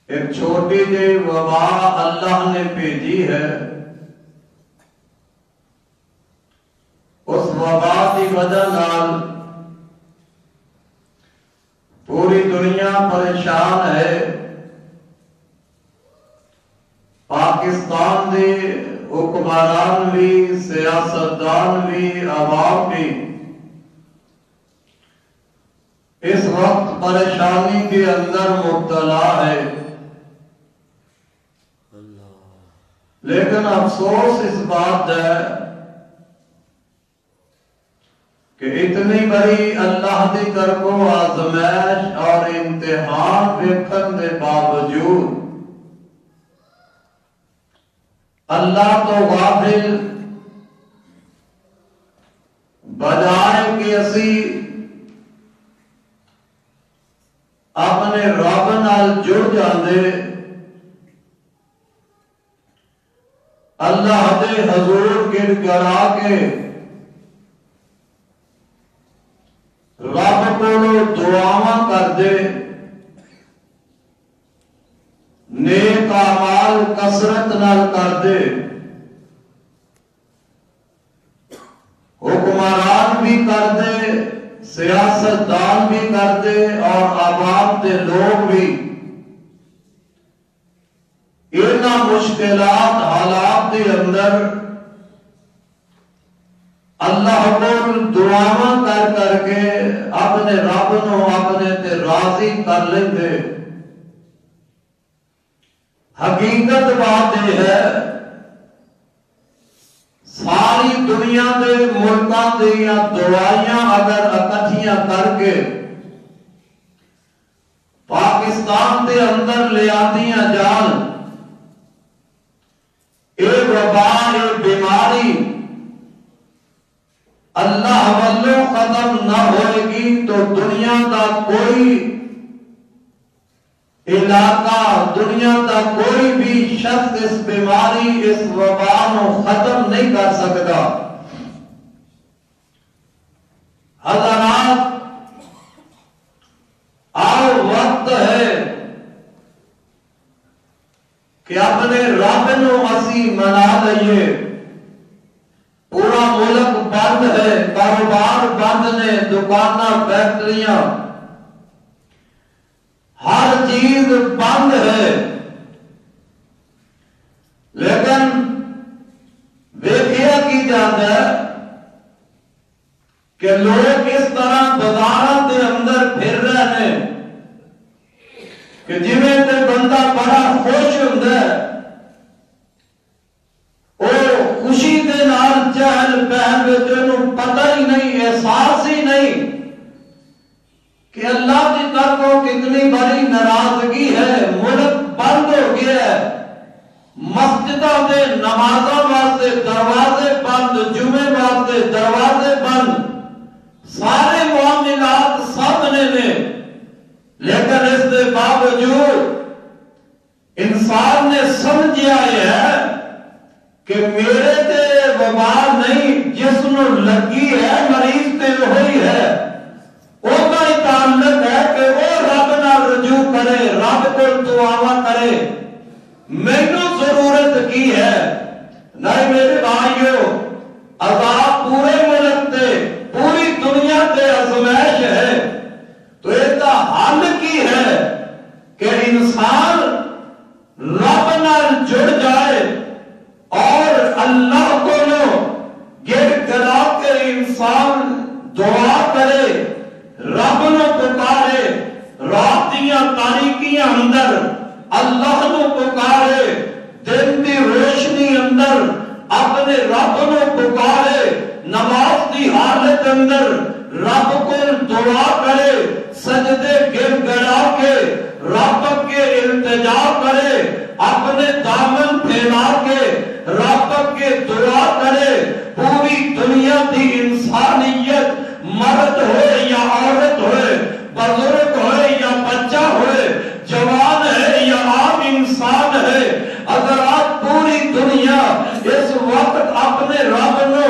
ایک چھوٹی جی وبا اللہ نے بھیجی ہے وجہ نال پوری دنیا پریشان ہے. پاکستان دے حکمران بھی، سیاستدان بھی، عوام بھی اس وقت پریشانی کے اندر مبتلا ہے. لیکن افسوس اس بات ہے کہ اتنی بڑی اللہ کی طرفوں آزمائش اور امتحان دیکھنے کے باوجود اللہ تو غافل، بجائے کہ اسی اپنے رب نال جڑ جاندے، اللہ دے حضور گڑ گڑا کے رب کو دعاواں کر دے، نیک اعمال کثرت نال کر دے، حکمران بھی کر دے، سیاستدان بھی کر دے، اور عوام دے لوگ بھی اینا مشکلات حالات کے اندر اللہ کو دعاواں کر کر کے اپنے رب نو اپنے تے راضی کر لیندے. حقیقت بات یہ ہے ساری دنیا دے ملکاں دیاں دعائیاں اگر اکٹھیاں کر کے پاکستان دے اندر لے آدیاں جان، اے وبا، اے بیماری اللہ والوں ختم نہ ہوئے گی تو دنیا دا کوئی علاقہ، دنیا دا کوئی بھی شخص اس بیماری، اس وبا کو ختم نہیں کر سکتا. حضرات، آؤ وقت ہے کہ اپنے رب نو اسی منا لئیے. پورا ملک بند ہے، کاروبار بند نے، دکاناں، فیکٹریاں، ہر چیز بند ہے. لیکن دیکھیا کی جاتا ہے کہ لوگ اس طرح بازاراں دے اندر پھر رہے ہیں کہ جویں تے بندہ بڑا خوش ہوندا ہے، او خوشی دے نال چہل پہل وچ انہوں پتہ ہی نہیں، احساس ہی نہیں کہ اللہ کی طرفوں کتنی بڑی ناراضگی ہے. ملک بند ہو گیا ہے، مسجدوں دے نمازوں واسطے دروازے بند، جمعے واسطے دروازے بند، سارے معاملات سامنے نے. لیکن اس کے باوجود انسان نے سمجھا ہے کہ میرے تے وبا نہیں، جس نو لگی ہے مریض تے وہی ہے. وہ کا ہی تعلق ہے کہ وہ رب نال رجوع کرے، رب کو دعاواں کرے. مینوں ضرورت کی ہے نہیں میرے بھائیو، عذاب پورے ملک تے، پوری دنیا تے آزمائش ہے. تو اس کا حل کی ہے کہ انسان رب نال جڑ جائے اور اللہ کو گڑ گڑا کے انسان دعا کرے، رب نو پکارے، رات دیاں تاریکیاں اندر اللہ نو پکارے، دن دی روشنی اندر اپنے رب نو پکارے، نماز دی حالت اندر رب کو دعا کرے، سجدے گر گڑا کے رب کے التجا کرے، اپنے دامن پھیلا کے رب کے دعا کرے. پوری دنیا دی انسانیت، مرد ہوئے یا عورت ہوئے، بزرگ ہوئے یا بچہ ہوئے، جوان ہے یا عام انسان ہے، اگر آپ پوری دنیا اس وقت اپنے رب نو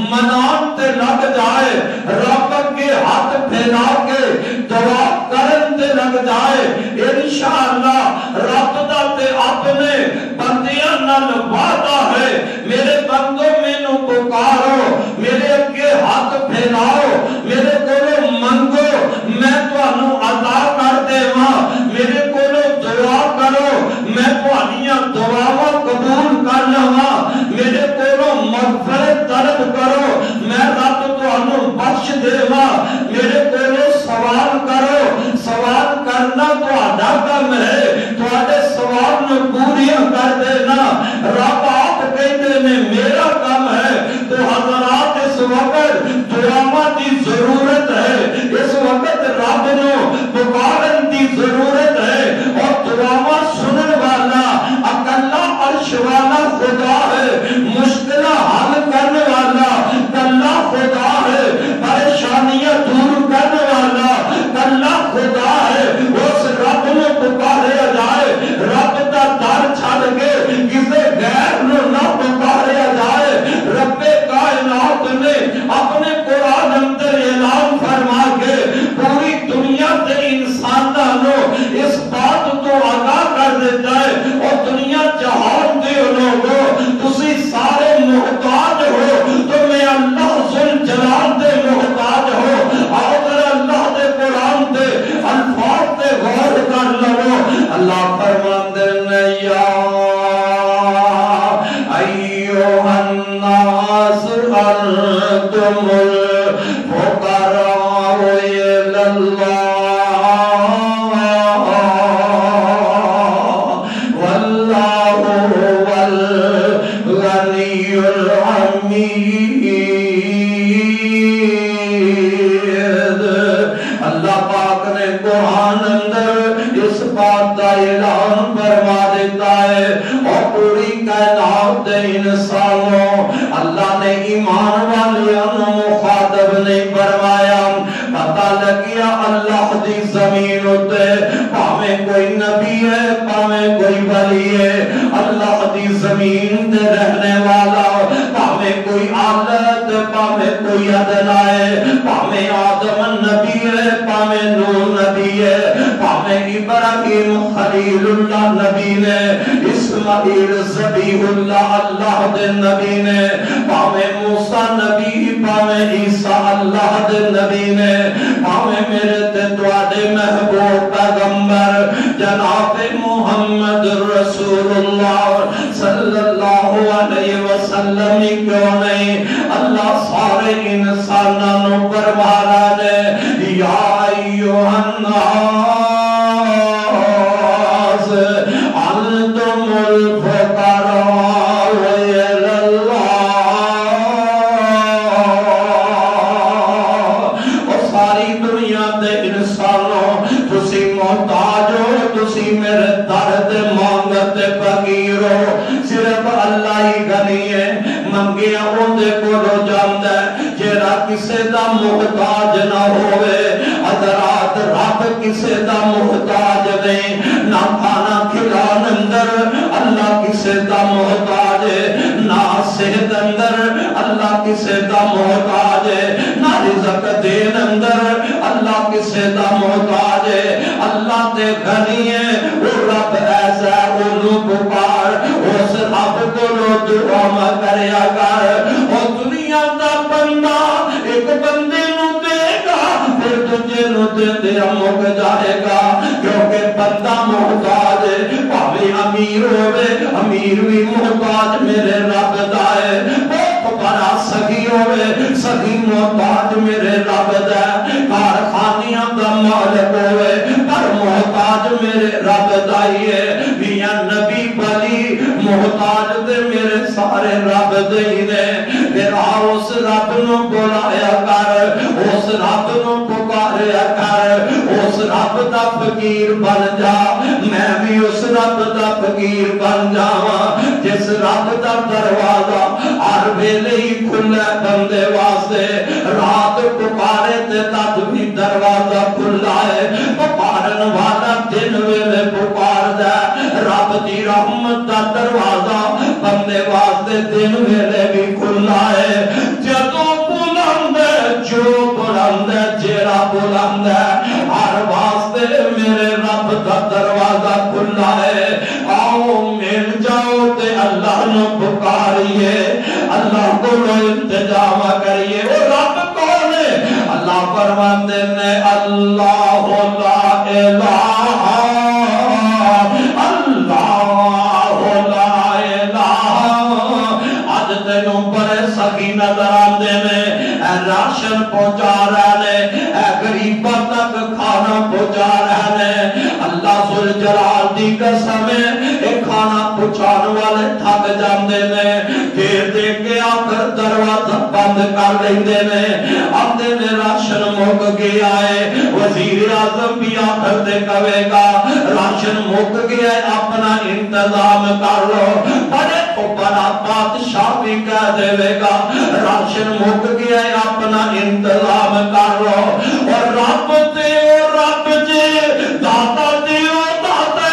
منان تے لگ جائے، رب کے ہاتھ پھیلا کے دعا کرن تے لگ جائے، انشاءاللہ رب دا تے اپنے بندیاں نال وعدہ ہے، میرے بندوں میں نو پکارو، میرے اگے ہاتھ پھیلا اندر دعاواں دی ضرورت ہے، اس وقت رب نو پکارن دی ضرورت ہے، اور دعاواں سنن والا اکلا عرش والا خدا ہے، مشکل حل کرنے والا کلا خدا ہے، پریشانیاں دور کرنے والا کلا خدا ہے۔ اس رب نو پکاریا جائے، رب دا در چھڑ کے کسے غیر نو نہ پکاریا جائے۔ رب کائنات نے اپنے قرآن اندر اعلان فرما کے پوری دنیا کے انساناں نو اس بات تو آگاہ کر دیتا ہے، اور دنیا جہان دے لوگو تسی سارے محتاج ہو، تو میں اللہ ذل جلال دے محتاج ہو۔ اگر اللہ دے قرآن دے الفاظ دے غور کر لو، اللہ فرماندے نے یا ایھا الناس انتم الفقراء الی اللہ واللہ هو الغنی الحمید۔ اللہ پاک نے قرآن اندر اس بات کا اعلان فرما دیتا ہے، اور پوری کائنات دے انسانوں اللہ نے ایمان والیاں مخاطب نہیں فرمایا۔ پتہ لگیا اللہ دی زمین اتے پاویں کوئی نبی ہے پاویں کوئی ولی ہے، اللہ دی زمین دے رہنے والا پاویں کوئی عادت پاویں کوئی ادنا ہے، پاویں آدم نبی ہے پاویں نوح نبی ہے، پاویں ابراہیم خلیل اللہ نبی نے، اسماعیل ذبیح اللہ اللہ دے نبی نے، پاویں موسیٰ نبی پاویں عیسیٰ اللہ دے نبی نے، پاویں میرے تے تواڈے محبوب پیغمبر جناب محمد رسول اللہ صلی اللہ علیہ وسلم کیوں نہیں، اللہ سارے انسانوں پر مہاراج ہے۔ یا ایھا الناس انتم الفقراء الی اللہ، اور ساری دنیا دے انسانوں تسی محتاج ہو، تسی میرے درد مانگتے فقیر ہو، صرف اللہ ہی غنی ہے، منگیا اندے کو رو جاندہ ہے، جیڑا کسے دا محتاج نہ ہوئے۔ حضرات رب کسے دا محتاج نہیں، نہ کھانا کھلان اندر اللہ کسے دا محتاج ہے، نہ صحت اندر اللہ کسے دا محتاج ہے، نہ رزق دین اندر اللہ کسے دا محتاج ہے۔ اللہ تے غنی ہے، وہ رب ایسا انہوں پکار، اس رب کو لو دعا میں کریا کر۔ اور دنیا دا بندہ ایک بندے نو دے گا پھر تجھے نو دے دیا مک جائے گا، کیونکہ بندہ محتاج ہے، پاویں امیر ہوئے امیر بھی محتاج میرے رب دا ہے، بہت بڑا سخی ہوئے سخی محتاج میرے رب دا ہے، کارخانیاں دا مالک ہوئے پر محتاج میرے رب دا ہی ہے۔ میاں نبی ولی محتاج دے میرے سارے رب دے ہی نے، پھر اس رب نو بلایا کر، اس رب نو پکاریا کر، اس رب دا فقیر بن جا، میں بھی اس رب دا فقیر بن جاواں، جس رب دا دروازہ ہر ویلے ہی کھلا بندے واسطے، رات پکارے تے تد بھی دروازہ کھلا ہے، پکارن والا دن ویلے پکار دے، رب دی رحمت دا دروازہ بندے واسطے دن ویلے بھی کھلا ہے۔ جدوں بلند ہے جو بلند ہے جیڑا بلند ہے ہر واسطے میرے رب دا دروازہ کھلا ہے۔ آؤ مل جاؤ تے اللہ نو پکاریے، اللہ کو لو انتظام کریے۔ وہ رب کون ہے؟ اللہ فرماتے نے اللہ لا الہ سخی نظر آندے میں راشن پہنچا رہے نے، غریبہ تک کھانا پہنچا رہے نے۔ اللہ ذل جلال دی قسم ہے، ایک کھانا پہنچان والے تھک جاندے نے، پھر دیکھ کے آخر دروازہ بند کر لیندے نے آندے نے راشن مک گیا ہے وزیر اعظم بھی آخر دے کہے گا راشن مک گیا ہے اپنا انتظام کر لو بڑے کو بڑا بادشاہ بھی کہہ دے گا راشن مک گیا ہے اپنا انتظام کر لو اور رب دیو رب جی داتا دیو داتا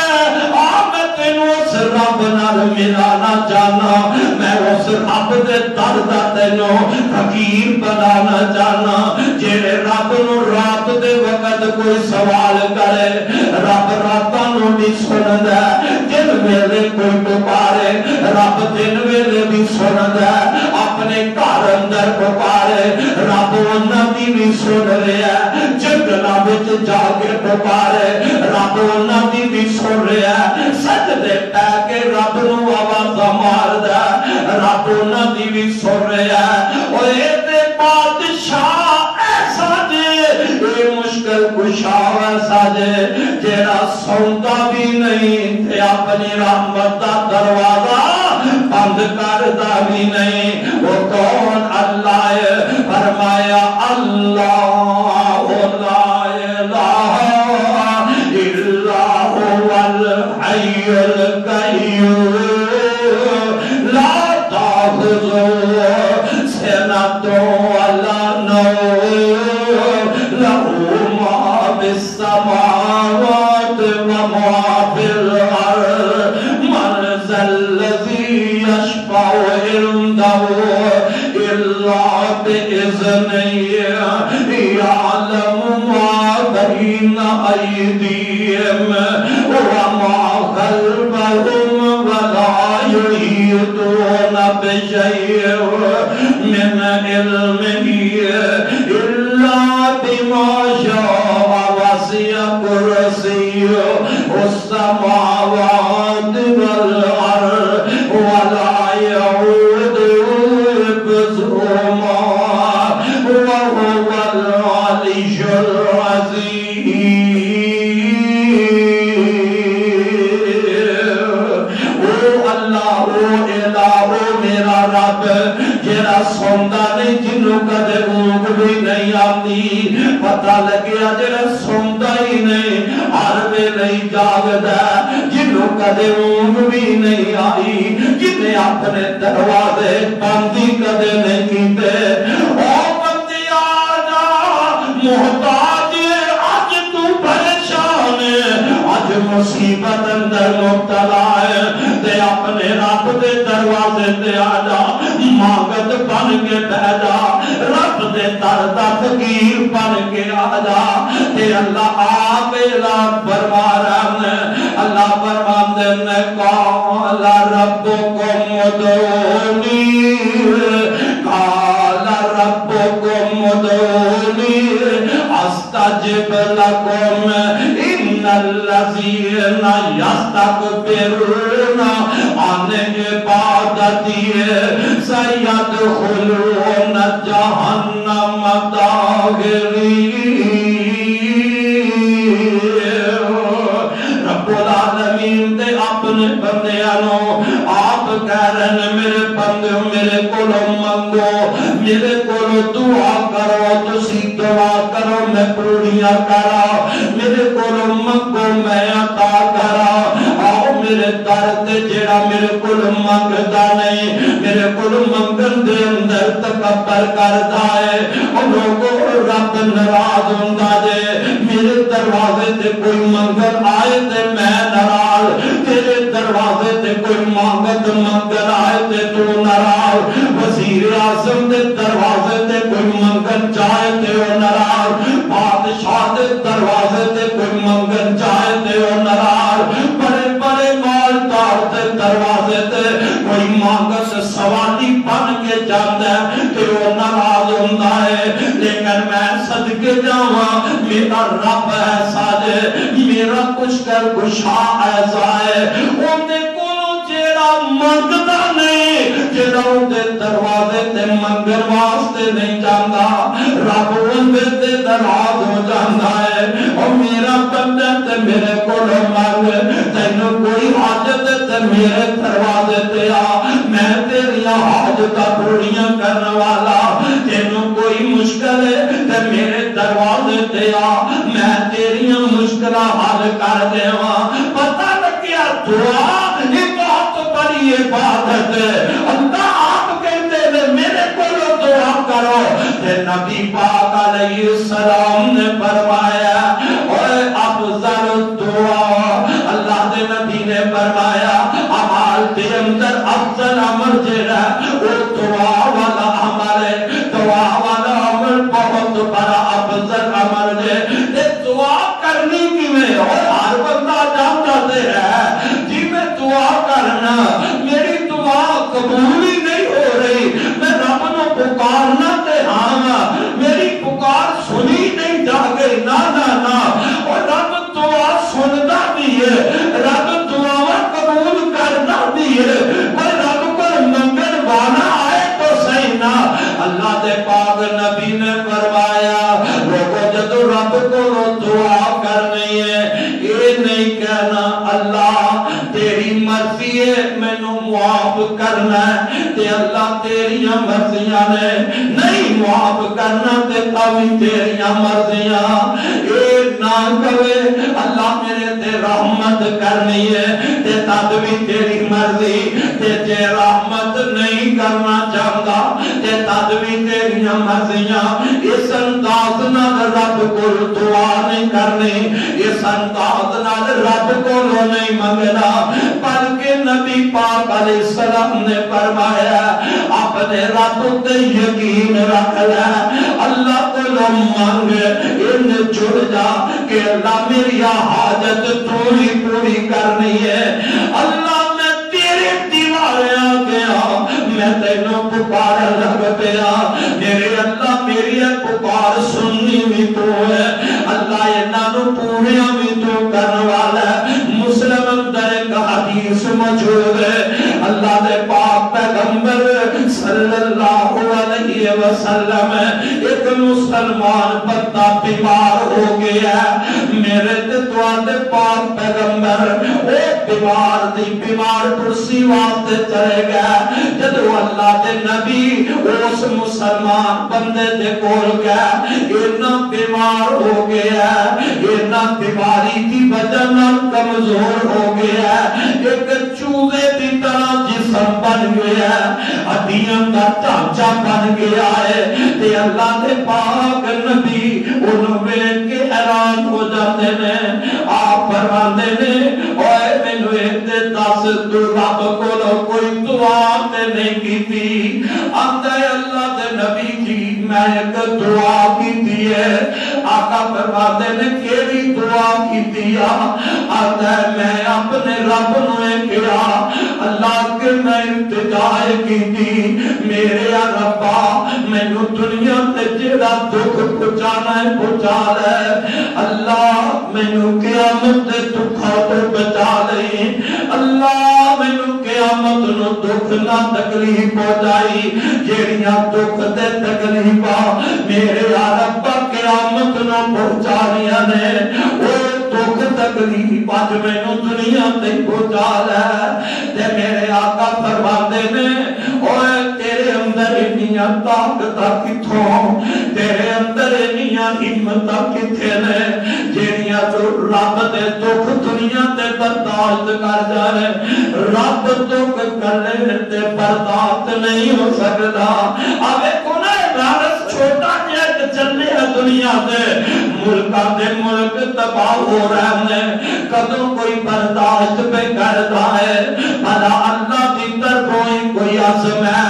آمد تینو اس رب نال ملانا جانا میں اس رب دے در دا تینو فقیر بنانا جانا جیڑے رب نو رات دے وقت کوئی سوال کرے رب راتاں نو بھی سندا دن ویلے کوئی پکارے رب دن ویلے بھی سندا اپنے گھر اندر پکارے رب انہاں دی بھی سن رہا ہے جنگلاں وچ جا کے پکارے رب انہاں دی بھی سن رہا ہے سجدے پہ کے رب نو آواز ماردا رب انہاں دی بھی سن رہا ہے اور اے تے بادشاہ ایسا جے اے مشکل کشا ایسا جے جیڑا سوندا بھی نہیں تے اپنی رحمت دا دروازہ بند کردا بھی نہیں وہ کون اللہ ہے فرمایا اللہ لا الہ الا هو الحی القیوم لا تأخذه سنة ولا نوم له ما في السماوات وما في الأرض من ذا الذي يشفع عنده إلا بإذنه يعلم ما بين أيديهم وما خلفهم ولا يحيطون بشيء من علمه إلا بما شاء وسع كرسيه السماوات والأرض ولا يؤوده حفظهما وهو العلي العظيم میرا رب جیڑا سوندا نہیں جنوں کدے اونگ بھی نہیں آتی پتہ لگیا جیڑا سوندا ہی نہیں ہر ویلے جاگدا جنوں کدے اونگ بھی نہیں آئی جنے اپنے دروازے بند کدے نہیں کیتے او بندیا جا محتاج اج تو پریشان اج مصیبت اندر مبتلا ہے تے اپنے رب دے دروازے تے آ جا مانگت بن کے بہ جا رب دے در دا فقیر بن کے آ جا تے اللہ آپ اعلان فرما رہا ہے اللہ فرماندے نے قال ربکم ادعونی قال ربکم ادعونی استجب لکم ان الذین یستکبرون عن عبادتی سیدخلون جہنم داخرین رب العالمین دے اپنے بندیانوں آپ کہہ رہے ہیں میرے بندے میرے کولو منگو میرے کولو دعا کرو تسی دعا کرو میں پروڑیاں کرا میرے کولو منگو میں عطا کرا آؤ میرے درد جیڑا میرے کولو منگدا نہیں میرے کولو منگن دے اندر تکبر کردا ہے او لوگوں رب ناراض ہوندا جے میرے دروازے تے کوئی منگن آئے تے میں ناراض تیرے دروازے تے کوئی مانگت منگن آئے تے تو ناراض وزیر اعظم دے دروازے تے کوئی منگن جائے تے او ناراض بادشاہ دے دروازے تے کوئی منگن جائے تے او ناراض بڑے بڑے مالدار دے دروازے تے کوئی مانگت سوالی بن کے جاندا ہے تے او ناراض ہوندا ہے لیکن میں صدقے جاواں میرا رب ایسا جے میرا کچھ کر کشا ایسا ہے اوندے کولوں جیڑا منگتا نہیں، جڑا اندے دروازے تے منگن واسطے نہیں جاندا، رب اندے تے ناراض ہو جاندا ہے۔ اور میرا بندہ تے میرے کول منگ، تینوں کوئی حاجت تے میرے دروازے تے آ، میں تیریاں حاجتاں پوریاں کرنے والا۔ تینوں کوئی مشکل ہے تے میرے دروازے تے آ، میں تیریاں مشکلاں حل کر دیواں۔ پتہ لگیا دعا یہ بہت بڑی عبادت ہے۔ اللہ آپ کہتے ہیں میرے کولو دعا کرو، تے نبی پاک علیہ السلام نے فرمایا اور افضل دعا، اللہ دے نبی نے فرمایا اعمال دے اندر افضل عمل جڑا وہ دعا والا عمل ہے۔ دعا والا عمل بہت بڑا افضل عمل ہے۔ تے دعا کرنی کیویں؟ اور ہر بندہ جانتا ہے جی میں دعا کرنا، میری دعا قبول ہی نہیں ہو رہی، میں رب نو پکارنا تے ہاں میری پکار سنی نہیں جا گئی، نا نا نا۔ اور رب دعا سنتا بھی ہے، رب دعا قبول کرتا بھی ہے، پر رب کو منگن والا آئے تو صحیح نا۔ اللہ دے پاک نبی نے فرمایا لوگوں جدو رب کو دعا کرنی ہے یہ نہیں کہنا اللہ تیری مرضی ہے مینوں معاف کرنا ہے، تے اللہ تیریاں مرضیاں نے نہیں معاف کرنا تے تاوی تیریاں مرضیاں، اے نہ کہے اللہ میرے تے رحمت کرنی ہے تے تد بھی تیری مرضی، تے جے رحمت نہیں کرنا چاہتا تے تد بھی تیریاں مرضیاں۔ اس انداز نال رب کو دعا نہیں کرنی، اس انداز نال رب کو نہیں منگنا، بلکہ نبی پاک علیہ السلام نے فرمایا اپنے رب تے یقین رکھ لے، اللہ کو مانگ ان جڑ جا کہ اللہ میری حاجت تو ہی پوری کرنی ہے۔ اللہ میں تیرے دیوارے آ گیا، میں تینوں پکار لگ پیا، میرے اللہ میری پکار سننی بھی تو ہے، اللہ انہاں نوں پوریاں بھی تو کرنے والا ہے۔ مسلم اندر ایک حدیث موجود ہے، اللہ دے پاک پیغمبر صلی اللہ علیہ وسلم ایک مسلمان بندہ بیمار ہو گیا، میرے تے تواڈے پاک پیغمبر او بیمار کرسی واسطے چلے گئے، جدو اللہ دے نبی اس مسلمان بندے دے کول گئے، اتنا بیمار ہو گیا، اتنا بیماری کی وجہ نال کمزور ہو گیا، ایک چوہے کی طرح جسم بن گیا، ہڈیاں کا ڈھانچہ بن گیا ہے، تے اللہ دے پاک نبی انہوں ویکھ کے حیران ہو جاتے ہیں، آپ فرماندے نے اوے مینوں تے دس تو رب کولوں کوئی دعا تے نہیں کیتی؟ آندا ہے اللہ دے نبی جی میں ایک دعا کیتی ہے۔ آقا فرماتے نے کیڑی دعا کیتی؟ آندا ہے میں اپنے رب نو کہا اللہ کے میں التجا کیتی میرے ربا مینوں دنیا تے جڑا دکھ پہنچانا ہے پہنچا لے، اللہ مینوں قیامت دے دکھاں تو بچا لے، اللہ مینوں قیامت نو دکھ نہ تکلیف پہنچائی، جیڑیاں دکھ تے تکلیفاں میرے ربا قیامت نو پہنچانیاں نے، او دکھ تکلیف اج مینوں دنیا تے پہنچا لے۔ تے میرے آقا فرماندے نے اوے تیرے اندر انیاں طاقتاں کتھوں، تیرے اندر انیاں ہمتاں کتھے نے جیڑیاں جو رب دے دکھ دنیا تے برداشت کر جانے، رب دکھ کرنے تے برداشت نہیں ہو سکتا۔ اوے کونے رارس چھوٹا جہا چلے دنیا دے ملکاں دے ملک تباہ ہو رہے ہیں، کدوں کوئی برداشت پہ کرتا ہے، بھلا اللہ دی طرفوں کوئی عزم ہے،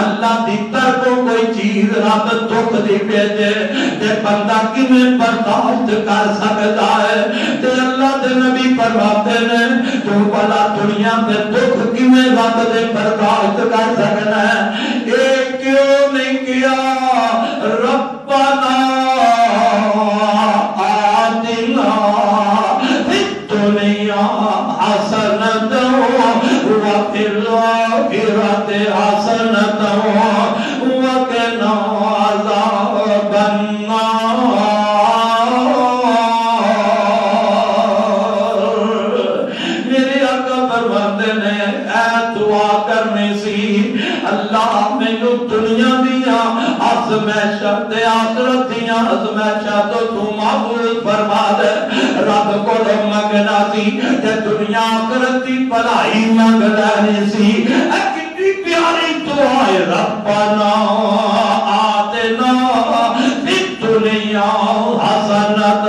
اللہ دی طرفوں کوئی چیز رب دکھ دی بھیجے تے بندہ کیویں برداشت کر سکتا ہے؟ تے اللہ دے نبی فرماتے نے تو بھلا دنیا دے دکھ کیویں رب دے برداشت کر سکنا ہے؟ اے کیوں نہیں کیا ربنا آتنا فی الدنیا حسنۃ وفی دنیا دیا ازمائشاں تے آخرت دیا ازمائشاں تو محفوظ فرما دے رب کو منگنا سی تے دنیا آخرت دی بھلائی منگ لینی سی اے کتنی پیاری دعا ہے ربنا آتنا فی الدنیا حسنۃ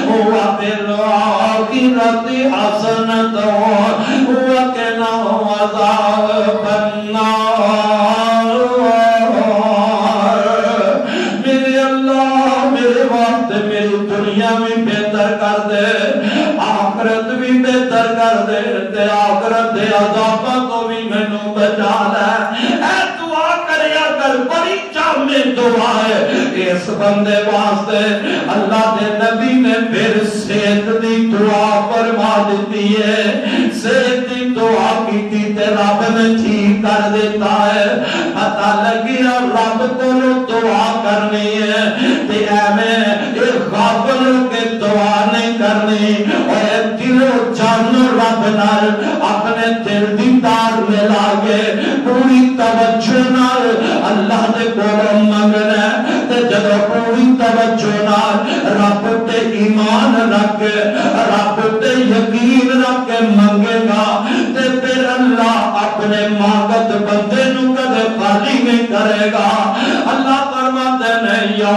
وفی الآخرۃ حسنۃ وقنا عذاب النار میرے اللہ میرے واسطے میری دنیا بھی بہتر کر دے آخرت بھی بہتر کر دے تے آخرت دے عذاباں تو بھی مینوں بچا لے اے دعا کریا کر بڑی جامع دعا ہے اس بندے واسطے اللہ دے نبی نے پھر صحت دی دعا فرما دیتی ہے صحت دی دعا کی تے رب نے ٹھیک کر دیتا ہے پتہ لگیا رب کو دعا کرنی ہے تے ایویں غافل کے دعا نہیں کرنی اور دل و جان رب نال اپنے دل دی تار ملا کے پوری توجہ نال اللہ دے کول منگنا تے جب پوری توجہ نال رب تے ایمان رکھ رب تے یقین رکھ کے منگے گا تے پھر اللہ اپنے مانگت بندے نو کدے خالی نہیں کرے گا اللہ فرماتے ہیں یا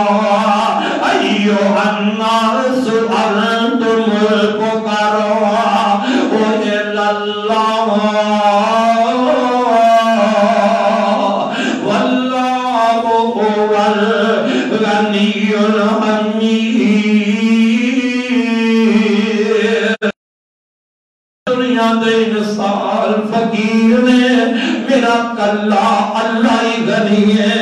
ایھا الناس انتم الفقراء الی اللہ واللہ هو الغنی الحمید دنیا دے انسان فقیر نے میرا کلا اللہ ہی غنی ہے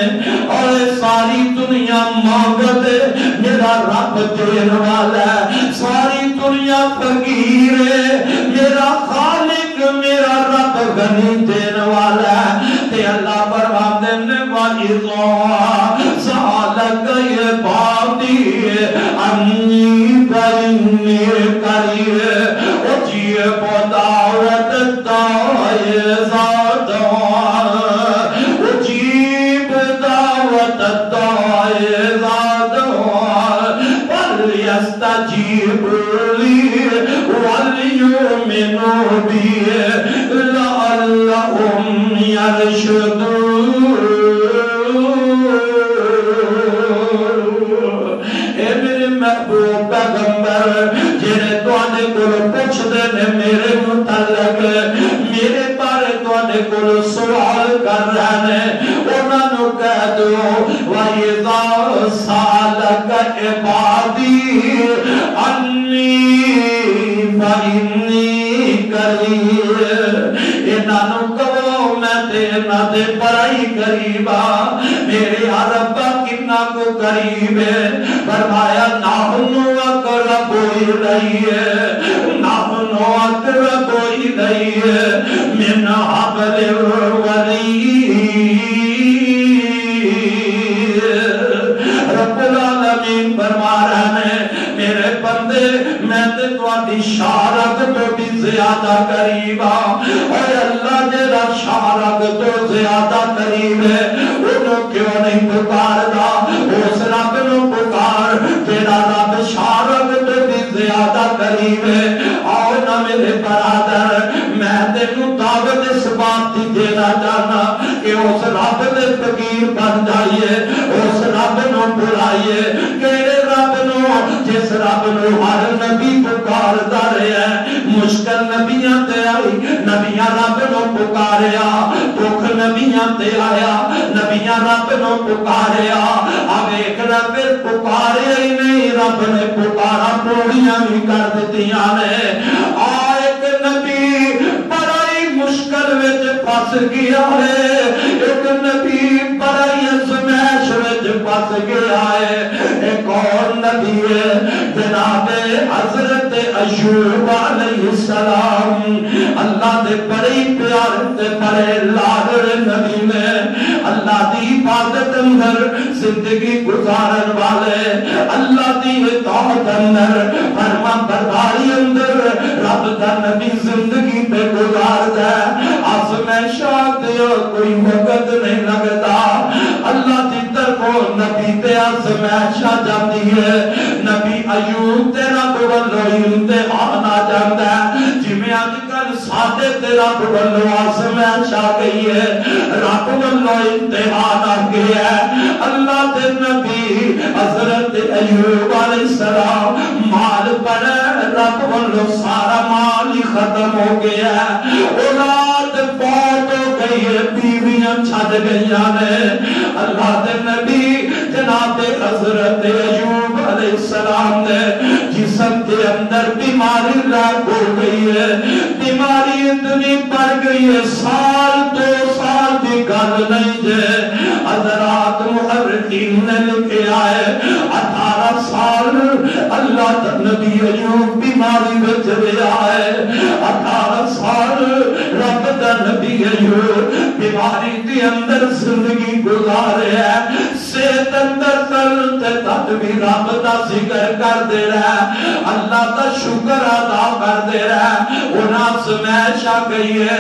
اور ساری دنیا مانگت میرا رب دین والا ہے ساری دنیا فقیر ہے میرا خالق میرا رب غنی دین والا ہے تے اللہ فرماتے ہیں وَإِذَا سَأَلَكَ عِبَادِي عَنِّي فَإِنِّي قَرِيبٌ أُجِيبُ دَعْوَةَ الدَّاعِ إِذَا دَعَانِ أُجِيبُ دَعْوَةَ الدَّاعِ إِذَا دَعَانِ فَلْيَسْتَجِيبُوا لِي وَلْيُؤْمِنُوا بِي لَعَلَّهُمْ يَرْشُدُونَ اے میرے محبوب پیغمبر جنہیں توانے کو پوچھ دینے میرے متعلق میرے بارے توانے کو سوال کر رہے انہوں نے کہہ دو وَإِذَا سَأَلَكَ عِبَادِي عَنِّي فَإِنِّي قَرِيبٌ انہوں نے کہو میں تیرنا دے بڑائی قریبا میرے ربا کتنا کو قریب ہے فرمایا نحن اقرب الیہ نحن اقرب الیہ من حبل الورید رب العالمین فرما رہے ہیں میرے بندے میں تے تواڈی شارک تو بھی زیادہ قریب اور اللہ جڑا شارک تو زیادہ قریب ہے انہوں کیوں نہیں پکاردا اس رب نو پکار جڑا رب شارک تو بھی زیادہ قریب ہے اور نہ میرے برادر میں تینوں دعوت اس بات دی دینا چاہنا کہ اس رب دے فقیر بن جائیے اس رب نو بلائیے کہڑے رب نو جس رب نو ہر نبی پکاردا رہیا ہے مشکل نبیاں تے آئی نبیاں رب نو پکاریا دکھ نبیاں تے آیا نبیاں رب نو پکاریا اب ایک رب پکاریا ہی نہیں رب نے پکارا پوڑیاں بھی کر دتیاں نے ایک نبی بڑائی مشکل وچ پھس گیا ہے ایک نبی بڑائی ازمائش وچ پھس گیا ہے ایک اور نبی ہے جناب حضرت ایوب علیہ السلام اللہ دے بڑے پیار تے بڑے لاڈلے نبی نے اللہ دی عبادت اندر زندگی گزارن والے اللہ دی اطاعت اندر فرما برداری اندر رب دا نبی زندگی پہ گزار دے آزمائشات کوئی کوئی وقت نہیں لگتا اللہ دی طرفوں نبی تے آزمائشاں جاندی ہے نبی ایوب تے رب والوں امتحان آ جاندا ہے جویں اج کل ساڈے تے رب والوں آزمائش آ گئی ہے رب والوں امتحان آ گیا ہے اللہ دے نبی حضرت ایوب علیہ السلام مال پڑے رب والوں سارا مال ہی ختم ہو گیا ہے اولاد فوت ہو گئی ہے بیویاں چھڈ گئیاں نے اللہ دے نبی جناب حضرت ایوب علیہ السلام نے جسم کے اندر بیماری لاگ ہو گئی ہے بیماری اتنی بڑھ گئی ہے سال 2 سال کی گل نہیں جے حضرات محرقین نے لکھے آئے 18 سال اللہ کا نبی ایوب بیماری وچ رہا ہے 18 سال رب دا نبی ایوب بیماری دے اندر زندگی گزارے ہے صحت اندر تد بھی رب دا ذکر کر دے رہا ہے اللہ دا شکر ادا کر دے رہا ہے انہاں سمائش آ گئی ہے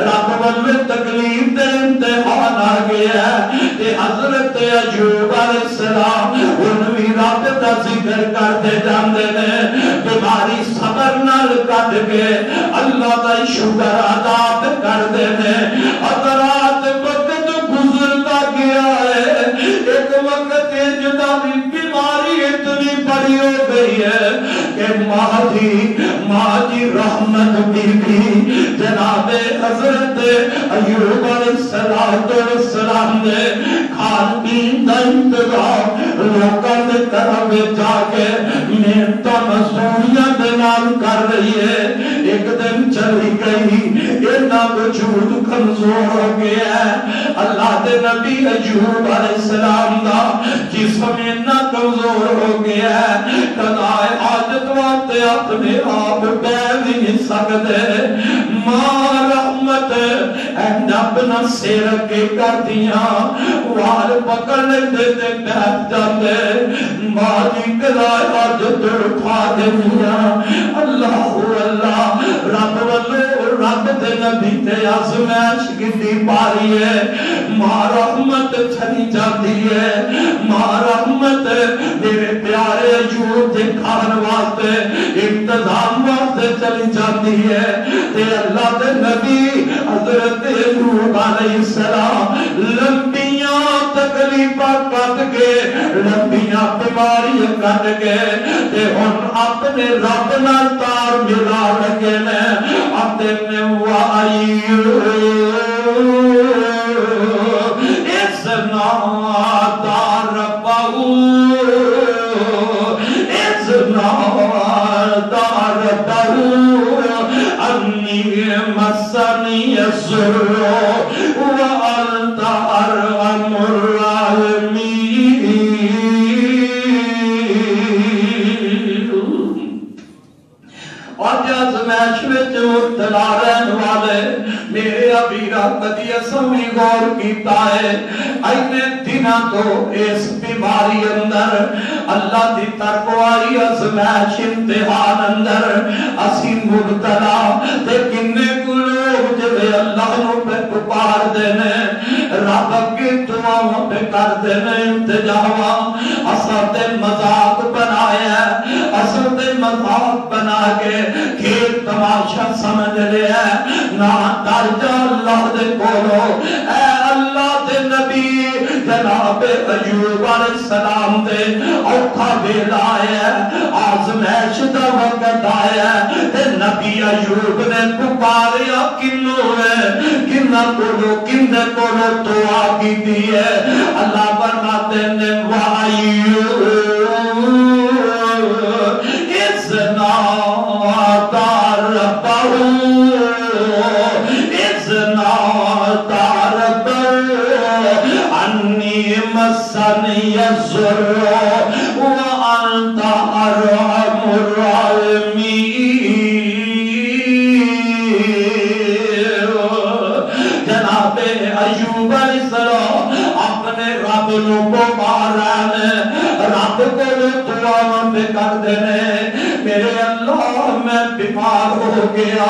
رب والے تکلیف دے امتحان آ گیا ہے تے حضرت ایوب علیہ السلام انہوں بھی رب دا ذکر کرتے جاندے نے بیماری صبر نال کٹ کے اللہ دا شکر ادا کردے نے حضرات وقت گزرتا گیا ہے ایک وقت جدا بھی بیماری اتنی بڑی ہو گئی ہے کہ ماں جی رحمت بی جناب حضرت ایوب علیہ السلام نے کھان پین کا انتظام لوگوں کے طرف جا کے محنت مزدوریاں نال کر رہی ہے ایک دن چلی گئی اتنا وجود کمزور ہو گیا ہے اللہ دے نبی ایوب علیہ السلام دا جسم اتنا کمزور ہو گیا ہے قضائے حاجت واسطے اپنے آپ بیٹھ نہیں سکتے ماں رحمت اینڈ اپنا سیر کے کر دیا وال پکڑ لیتے تے بیٹھ جاتے ماں جی قضائے حاجت اٹھا دیا اللہ اللہ رب والے رب دے نبی تے آزمائش کتنی باری ہے ماں رحمت چلی جاتی ہے ماں رحمت میرے پیارے ایوب دے کھان واسطے انتظام واسطے چلی جاتی ہے تے اللہ دے نبی حضرت ایوب علیہ السلام لمبیاں تکلیفاں کٹ کے لمبیاں بیماریاں کٹ کے تے ہن اپنے رب نال تار ملا لگے نے اتے میں مسنی الضر وانت ارحم الراحمین اور آزمائش وچ مبتلا رہن والے میرے ابیرا کدی اسمی غور کیتا ہے اینے دنوں تو اس بیماری اندر اللہ دی طرف آئی آزمائش امتحان اندر اسی مبتلا تے کنے کو لوگ جب اللہ نو پہ پکار دینے رب کی دعاؤں پہ کر دینے انتجاوا اثر تے مذاق بنایا اثر تے مذاق بنا کے کھیل تماشا سمجھ لیا نہ درجہ اللہ دے کولو اے اللہ دے نبی جناب ایوب علیہ السلام دے اوکھا ویلا آیا آزمائش دا وقت آیا تے نبی ایوب نے پکاریا کنوں ہے کنہ کولو کندے کولو دعا کی دی ہے اللہ فرماتے نے وَایوب اذنا مسنی الضر وانت ارحم الراحمین جناب ایوب علیہ السلام اپنے رب نو پکار رہے رب کو دعا پہ کر دینے میرے اللہ میں بیمار ہو گیا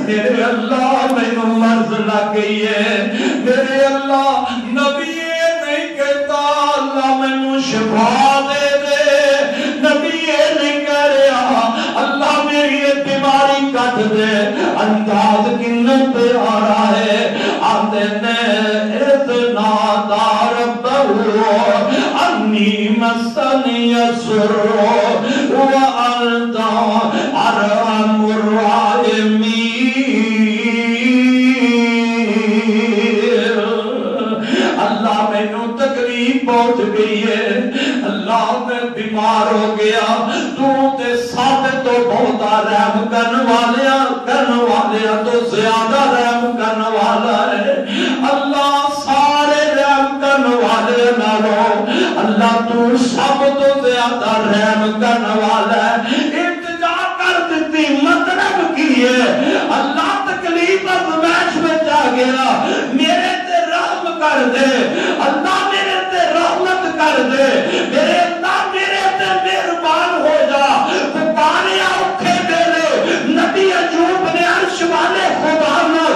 میرے اللہ میں مرض لگ گئی ہے میرے اللہ نبی یہ نہیں کہتا اللہ میں شفا دے دے نبی یہ نہیں کہہ رہا اللہ میری یہ بیماری کٹ دے انداز کنت پہ آ رہا ہے آتے نے اتنا دار بہو انی مسنی السر وانت ارحم الراحمین اللہ میں نو تکلیف پہنچ گئی ہے اللہ میں بیمار ہو گیا تو تے ساتھ تو بہت رحم کرنے والے تو زیادہ رحم کرنے والا ہے اللہ سارے رحم کرنے والے نالو اللہ تو سب تو زیادہ رحم کرنے والا ہے التجا کر دیتی مطلب کی ہے اللہ تکلیف ازمائش میں جا گیا میرے تے رحم کر دے اللہ میرے تے رحمت کر دے میرے اللہ میرے تے مہربان ہو جا پکاریا اٹھے میرے نبی ایوب نے عرش والے خدا نو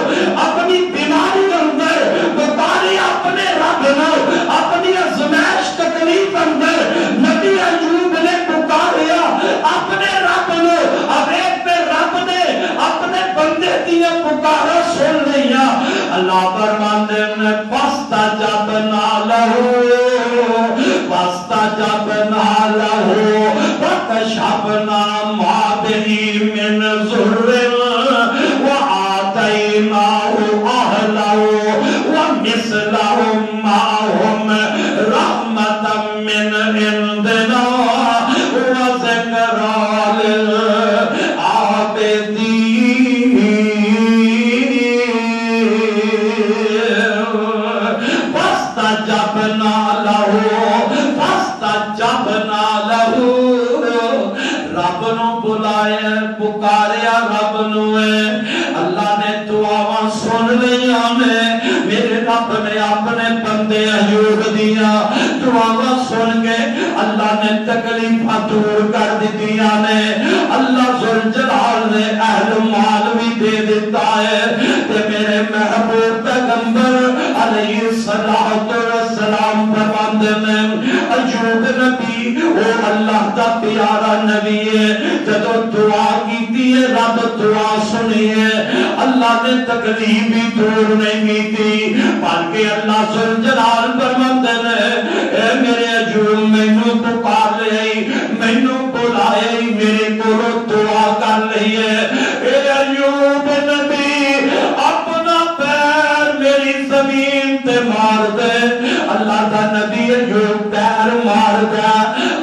اپنی بیماری اندر پکاریا اپنے رب نو اپنی ازمائش تکلیف اندر نبی ایوب نے پکاریا اپنے رب نو اب ایک پہ رب نے اپنے بندے دیا پکارا سن لیا اللہ فرماندے نے پستا جب نالہو فکشفنا ما بہی من ضر وآتیناہ اہلہ ومثلہم معہم رحمتا من عندنا وذکرى پکاریا رب نوے اللہ نے دعاواں سن لیا میرے رب نے اپنے بندے ایوب دیا دعاواں سن کے اللہ نے تکلیفاں دور کر دیا نے اللہ ذوالجلال نے اہل مال بھی دے دیتا ہے تے میرے محبوب پیغمبر علیہ السلام فرماندے نے ایوب نبی وہ اللہ دا پیارا نبی ہے جدو دعا کیتی ہے رب دعا سنی ہے اللہ نے تکلیف بھی دور نہیں کی تھی بلکہ اللہ ذوالجلال فرماندے نے اے میرے ایوب مینوں پکار لئی مینوں بلائے میرے کولوں دعا کر لئی ہے اے ایوب نبی اپنا پیر میری زمین تے مار دے اللہ دا نبی ایوب پیر مار دے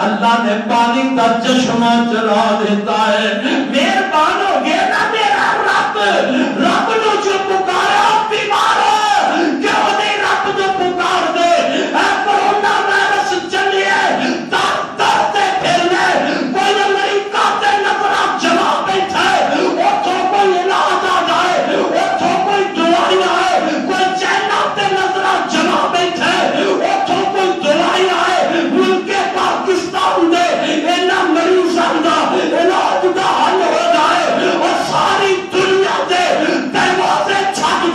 اللہ نے پانی کا چشمہ چلا دیتا ہے مہربان ہو گیا نا میرا رب رب نو جو پکارا بیمار ہے کیوں نہیں رب جو پکار دے اے کورونا وائرس چلیے در در سے پھیلنے کوئی امریکہ سے نظرہ جمع بیٹھا ہے اوٹھو کوئی علاج آ جائے اوٹھو کوئی دوائی آئے کوئی چینہ سے نظرہ جمع بیٹھا ہے اوٹھو کوئی دوائی آئے ملک پاکستان دے اینا مریضاں دا علاج دا حل ہو جائے اور ساری دنیا دے دروازے چھٹ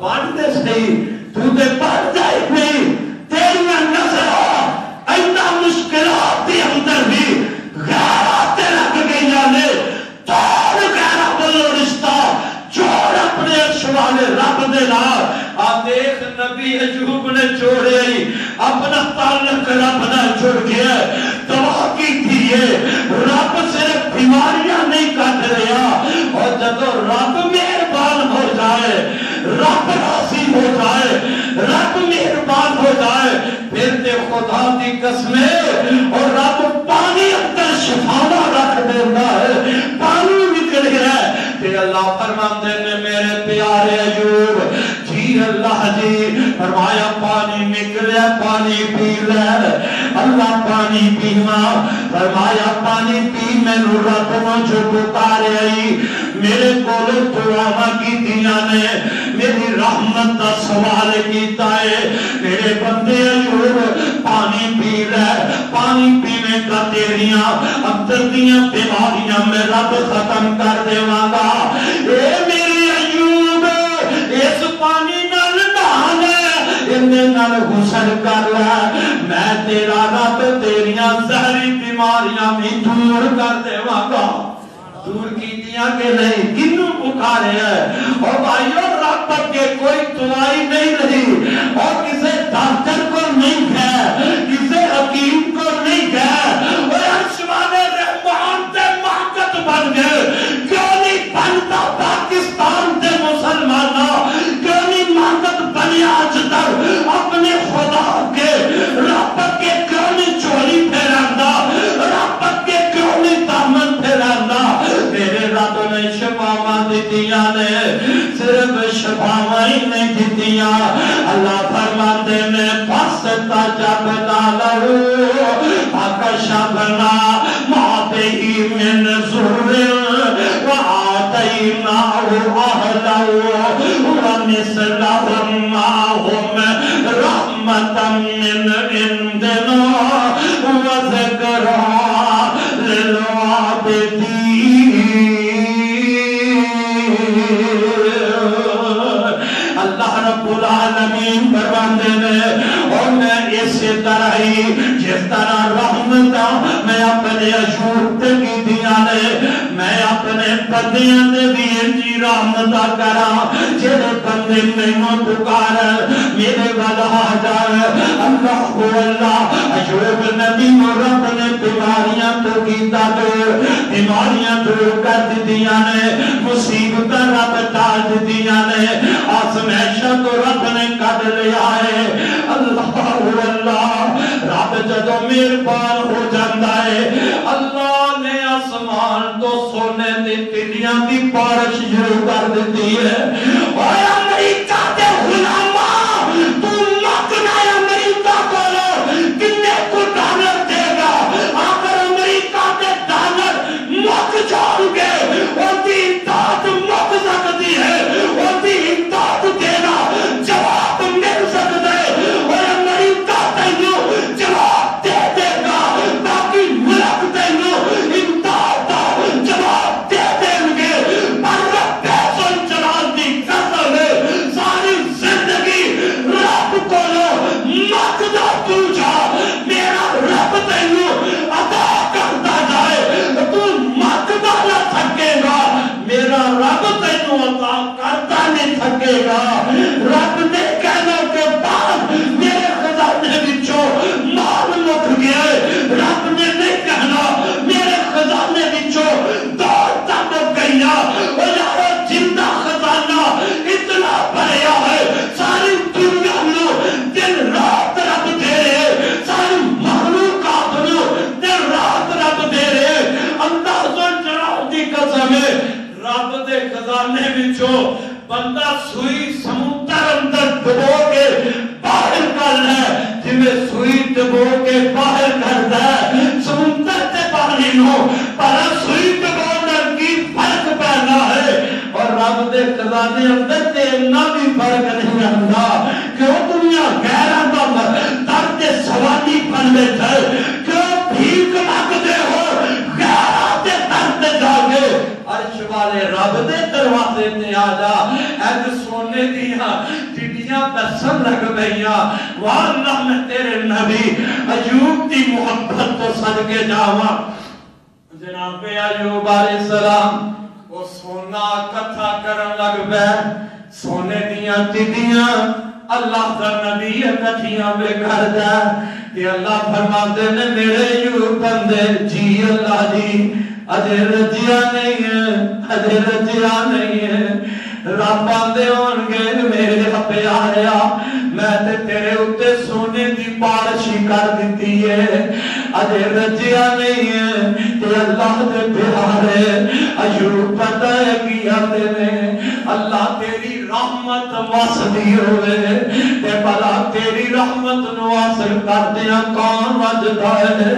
پڑھتے صحیح تو تے پڑھتا ہی نہیں تیری نظر اینا مشکلات دی اندر بھی غیرات لگ گئی جانے توڑ غیرہ بلو رشتہ چھوڑ اپنے اشوالے رب دے نال دیکھ نبی ایوب نے چھوڑے اپنا تعلق رب نہ چھوڑ گیا دعا کی تھی رب صرف بیماریاں نہیں کٹ رہا اور جب رب مہربان ہو جائے رب راضی ہو جائے رب مہربان ہو جائے پھر تے خدا دی قسمیں اور رب پانی اندر شفاوا رکھ دیتا ہے پانی نکل گیا پھر اللہ فرماتے نے میرے پیارے ایوب جی اللہ جی فرمایا پانی نکلیا پانی پی لے اللہ پانی پیما فرمایا پانی پی میں رب نو جو پکارے آئی میرے کول دعا کی دیا نے میری رحمت دا سوال کیتا ہے میرے بندے ایوب پانی پی لے پانی پینے کا تیریاں اندر دیاں بیماریاں میں رب ختم کر دے گا اے میری ایوب اس پانی نال نہا لے انہیں نال غسل کر لے میں تیرا رب تیریاں زہری بیماریاں بھی دور کر دے گا دور کی دیا کہ نہیں کنوں پکارے ہیں اور بھائیو رب کے کوئی دعائی نہیں رہی اور کسے ڈاکٹر کو نہیں ہے کسے حکیم کو نہیں ہے اور اشوالے رحمان تے محقت بن گئے کیوں نہیں بنتا پاکستان تے مسلمانہ کیوں نہیں محقت بنی آج تک اپنے خدا کے رب کے کیوں نہیں چوری پھیراندہ رب کے کیوں نہیں دامن پھیراندہ میرے رب نے شفاواں دیتیاں نے صرف شفاواں ہی نہیں دیتیاں اللہ فرماتے نے پس تجبنا لہو فکشفنا ما بہ من ضر وآتیناہ اہلہ ومثلہم معہم رحمتا من عندنا وذکرا للعابدین اللہ رب العالمین فرماتے ہیں اور میں اسی طرح ہی جس طرح رحمتہ میں اپنے ایوب تے کی دیا نے میں اپنے بندیاں دے بھی انجی رحمتہ کرا جنہیں بندے میں پکار میرے والا جائے اللہ ہو اللہ ایوب نبی و رب نے بیماریاں تو کیتا دور بیماریاں دور کر دیا نے مصیبت رب ٹال دیا نے آسمیشہ تو رب نے کر لیا ہے اللہ اللہ رب جدو مہربان ہو جاتا ہے اللہ نے آسمان تو سونے دی تلیاں دی بارش شروع کر دیتی ہے اور امریکہ دے غلامہ تو مکنا امریکہ کو کنے کو ڈالر دے گا اگر امریکہ کے ڈالر مک جاؤ گے اور دی امداد مک سکتی ہے اور دی امداد دینا جواب مل سکتا ہے اور امریکہ تینوں جواب دے دے گا باقی ملک تینوں امداد جواب دے دیں گے پر رب پیسن چلان دی قسم ہے ساری زندگی رب کو مک دا تو جا میرا رب تینوں عطا کرتا جائے تو مک دا نہ تھکے گا میرا رب تینوں عطا کرتا نہیں تھکے گا رب نے کہنا کے بعد میرے خزانے بچوں مال مک گیا رب نے نہیں کہنا میرے خزانے بچوں دولت مک گئی اور یارو زندہ خزانہ اتنا بھریا ہے ساری دنیا نو دن رات رب دے رہے ساری مخلوقات نو دن رات رب دے رہے انداز و جلال دی قسم ہے رب دے خزانے بچوں بندہ سوئی سمندر اندر دبو کے باہر کر ہے جنہیں سوئی دبو کے باہر کرتا ہے سمندر تے پانی نو پر سوئی دبو در کی فرق پیدا ہے اور رب دے خزانے اندر تے اتنا بھی فرق نہیں رہتا کیوں دنیا غیران دا درد سوانی بن بیٹھا ہے کیوں بھیک مانگتے ہو غیران دے درد جاگے عرش والے رب دے دروازے تے آ جا اے سونے سونے دیاں ٹڈیاں دسن لگ گئیاں واللہ میں تیرے نبی ایوب دی محبت تو صدقے جاواں جناب ایوب علیہ السلام وہ سونا کتھا کرن لگ پے سونے دیاں ٹڈیاں اللہ کا نبی کٹھیاں بے کر جا کہ اللہ فرماتے نے میرے ایوب بندے جی اللہ جی اجے رجیا نہیں ہے اجے رجیا نہیں ہے رب آندے ہونگے میرے ہپے آیا میں تے تیرے اتے سونے دی پالشی کر دیتی ہے اجے رجیا نہیں ہے تے اللہ دے پیارے ایوب پتہ ہے کیا تیرے اللہ تیری رحمت واسدی ہوئے تے بلا تیری رحمت نو حاصل کر دیا کون وجدا ہے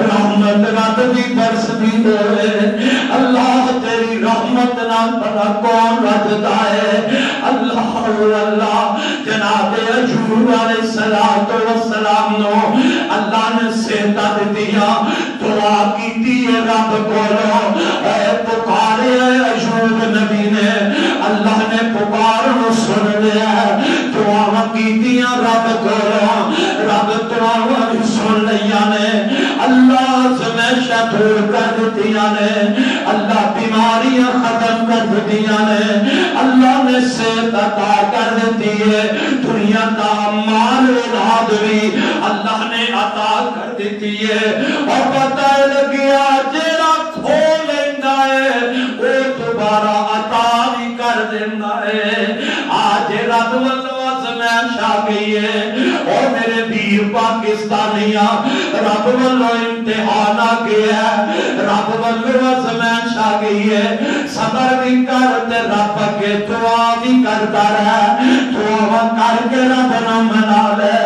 رحمت رب دی برس دی ہوئے اللہ تیری رحمت نہ بلا کون وجدا ہے اللہ اللہ جناب ایوب علیہ السلام نو اللہ نے سیتا دیا دعا کیتی ہے رب کولو اے پکارے ایوب نبی نے اللہ نے پکار نو سن لیا دعا کیتیاں رب کولو رب دعا سن لیا نے اللہ زمیشہ دور کر دیا نے اللہ بیماریاں ختم کر دیا نے اللہ نے صحت عطا کر دیتی ہے دنیا کا مال اولاد بھی اللہ نے عطا کر دیتی ہے اور پتہ لگیا جیڑا کھو لیندا ہے وہ دوبارہ عطا بھی کر دیندا ہے آج رب والو آزمائش آ گئی ہے اور میرے بھیر پاکستانیاں رب والو امتحان آ گیا ہے رب والو آزمائش آ گئی ہے صبر بھی کرتے رب کے دعا بھی کرتا رہے دعا کر کے رب نو منا لے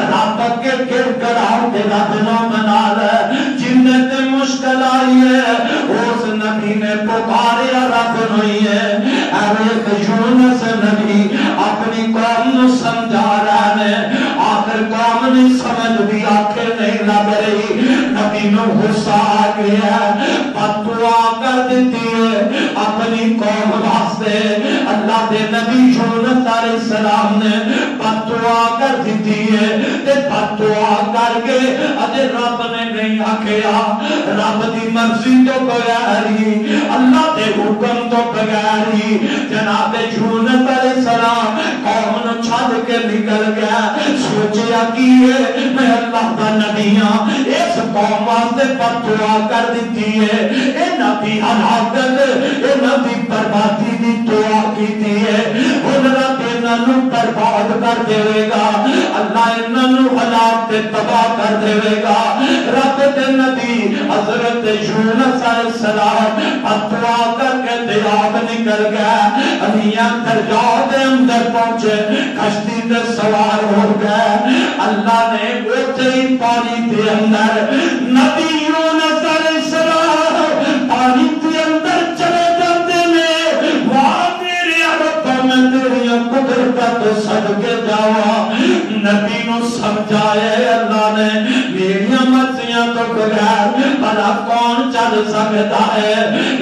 رب کے گر کراؤ کے رب نو منا لے جنت مشکل آئی ہے اس نبی نے پکاریا رب نوئی ہے ایک یونس نبی اپنی قوم نو سمجھا رہا ہے آخر قوم نہیں سمجھ بھی آنکھیں نہیں لگ رہی نبی نو غصہ آ گیا بد دعا کر دیتی ہے اپنی قوم واسطے اللہ دے نبی یونس علیہ السلام نے بد دعا کر دیتی ہے تے بد دعا کر کے اجے رب نے نہیں آکھیا رب دی مرضی تو بغیر ہی اللہ دے حکم تو بغیر ہی جناب یونس علیہ السلام قوم نو چھڈ کے نکل گیا سوچیا کی ہے میں اللہ دا نبی ہاں اس قوم واسطے بد دعا کر دیتی ہے اے نبی ہلاکت اے نبی بربادی دی دعا کیتی ہے ہن رب انہاں نو برباد کر دے گا اللہ انہاں نو ہلاک تے تباہ کر دے گا رب دے نبی حضرت یونس علیہ السلام بد دعا کر کے دریاب نکل گیا میاں دریا دے اندر پہنچے کشتی تے سوار ہو گئے اللہ نے اوچے پانی دے اندر نبی یونس علیہ السلام پانی دے اندر چلے جاتے میں وہاں میرے رب میں تیری قدرت صدقے جاوا نبی نو سمجھائے اللہ نے میری مرضیاں تو بغیر بھلا کون چل سکتا ہے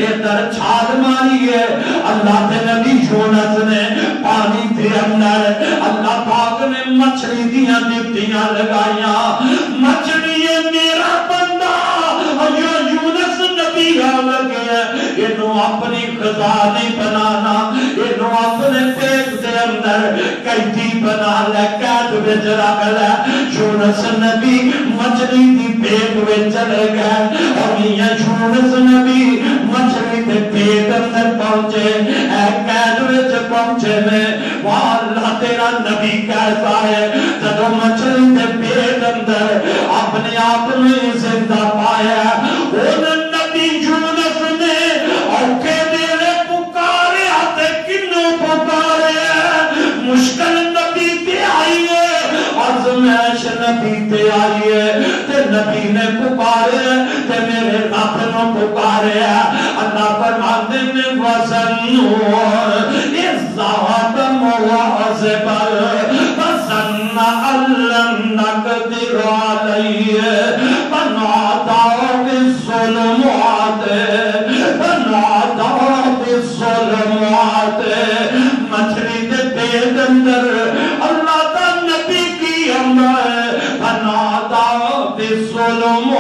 ادھر چھال ماری ہے اللہ کے نبی یونس نے پانی دے اندر اللہ پاک نے مچھلی دیاں ڈپٹیاں لگائیاں مچھلی ہے میرا بندہ یونس نبی آ لگے انہوں اپنی خدا نہیں بنانا انہوں اپنے پیٹ دے اندر قیدی بنا لے قید وچ رکھ لے یونس نبی مچھلی دی پیٹ وچ چلے گئے اور یہ یونس نبی مچھلی دے پیٹ اندر پہنچے اے قید وچ پہنچے میں وہاں اللہ تیرا نبی کہتا ہے جب مچھلی دے پیٹ اندر اپنے آپ میں زندہ پایا وہ نبی یونس نے اوکے دیرے پکارے آتے کنوں پکارے مشکل نبی تے آئیے آزمائش نبی تے آئیے تے نبی نے پکارے تے میرے رب نو پکارے اللہ فرماتے میں وزنو ازاد مواظبا وزن علم نقدر علیہ بنادا بالظلمات بنادا بالظلمات مچھلی دے الظلمات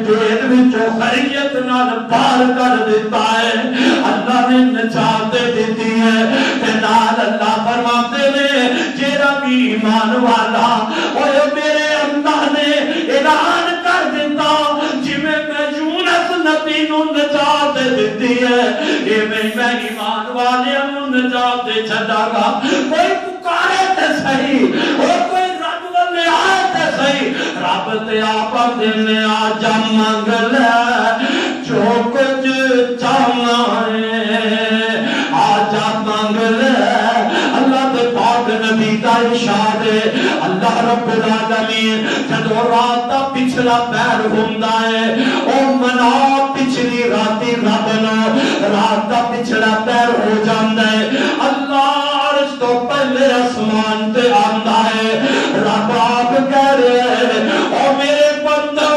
جیل وچوں خیریت نال باہر کر دیتا ہے اللہ نے نجات دیتی ہے تے نال اللہ فرماتے نے جیڑا بھی ایمان والا اوے میرے اللہ نے اعلان کر دیتا جویں میں یونس نبی نو نجات دیتی ہے ایویں میں ایمان والے نو نجات چھڈا گا کوئی پکارے تے صحیح اور کوئی رب والے آئے تے صحیح رب تے آپ دے آ جا منگ لے جو کچھ چاہنا ہے آ جا منگ لے اللہ دے پاک نبی دا ارشاد ہے اللہ رب العالمین جدو رات دا پچھلا پیر ہوندا ہے او منا پچھلی راتی رب نو رات دا پچھلا پیر ہو جاندا ہے اللہ عرش تو پہلے آسمان تے آندا ہے رب آپ کہہ رہے او میرے بندو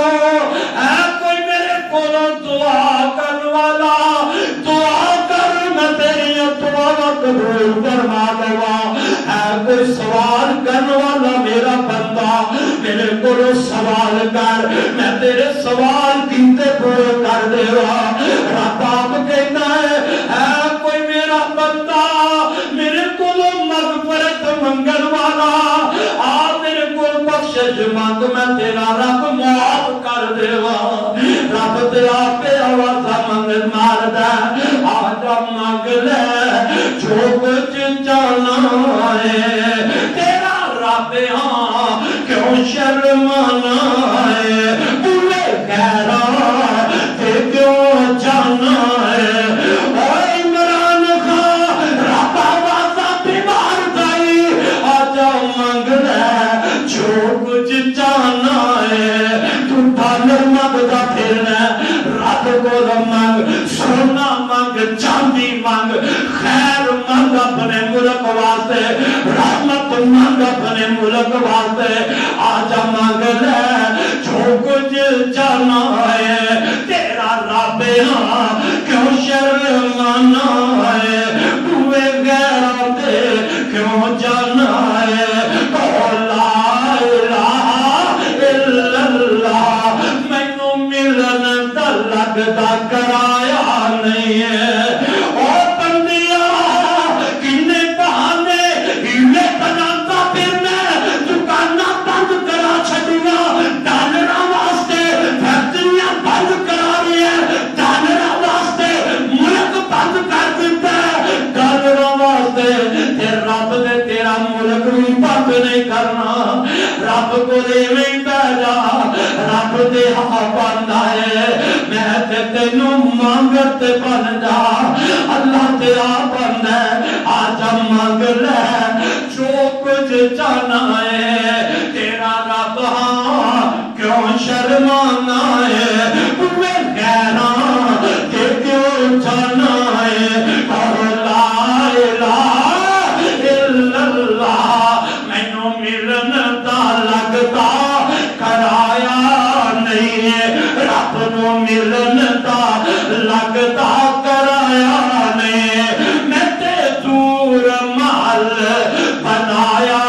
اے کوئی میرے کولوں دعا کرن والا دعا کر میں تیری دعا قبول فرما لوا اے کوئی سوال کرن والا میرا بندہ میرے کولوں سوال کر میں تیرے سوال کیتے پورے کر دے گا رب آپ کہتا ہے اے کوئی میرا بندہ میرے کولوں مغفرت منگن والا آ میرے کول بخشش مانگ میں تیرا رب معاف کر دے گا رب تے آپ آوازہ منگ مار دے آ جا مانگ لے جو کچھ چاہنا ہے تیرا رب ہاں کیوں شرمانا ہے بولے خیرہ تے کیوں جانا ہے اوہ عمران خان رب آوازہ بیمار دائی آ جا مانگ لے جو کچھ چاہنا ہے تو ڈالر مانگتا پھرنا رب کو مانگ سونا مانگ چاندی مانگ خیر مانگ اپنے ملک واسطے رحمت مانگ اپنے ملک واسطے آجا مانگ لے جو کچھ جانا ہے تیرا رب ہاں کیوں شرمانا ہے ہوئے غیروں دے کیوں جانا ہے لا الہ الا اللہ مینوں ملن دا لگدا کرایا نہیں ہے او بندیا کنے بہانے ہیلے بناتا پھرنا دکاناں بند کرا چھڈیاں ڈالراں واسطے فیکٹریاں بند کرا رہی ہے ڈالراں واسطے ملک بند کر دیتا ہے ڈالراں واسطے تے رب نے تیرا ملک بھی بند نہیں کرنا رب کو دے میں بیجا رب دے ہاں بندہ ہے میں تے تینوں مانگت بن جا اللہ تیرا بندہ ہے آجا مانگ لے جو کچھ چاہنا ہے تیرا رب ہاں کیوں شرمانا ہے اوے غیراں تے کیوں جانا ہے لا الہ الا اللہ مینوں ملن دا لگتا کرایا نہیں ہے رب نو ملن دا لگتا کرایا نہیں میں تے دور مال بنایا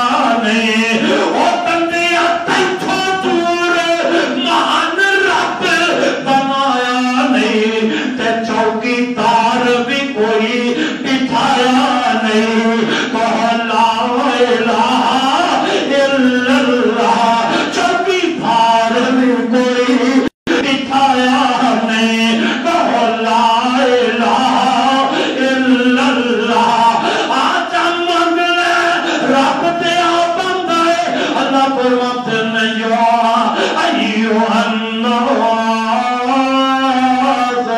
نہیں او بندیا تیتھوں دور مہان رب بنایا نہیں تے چوکی دار بھی کوئی بٹھایا نہیں کہو لا الہ الا اللہ چوکی دار بھی کوئی بٹھایا نہیں کہو لا الہ الا اللہ آجا مانگ لے رب تے آ بندہ ہے اللہ فرماتے نہیں ایوہ الناس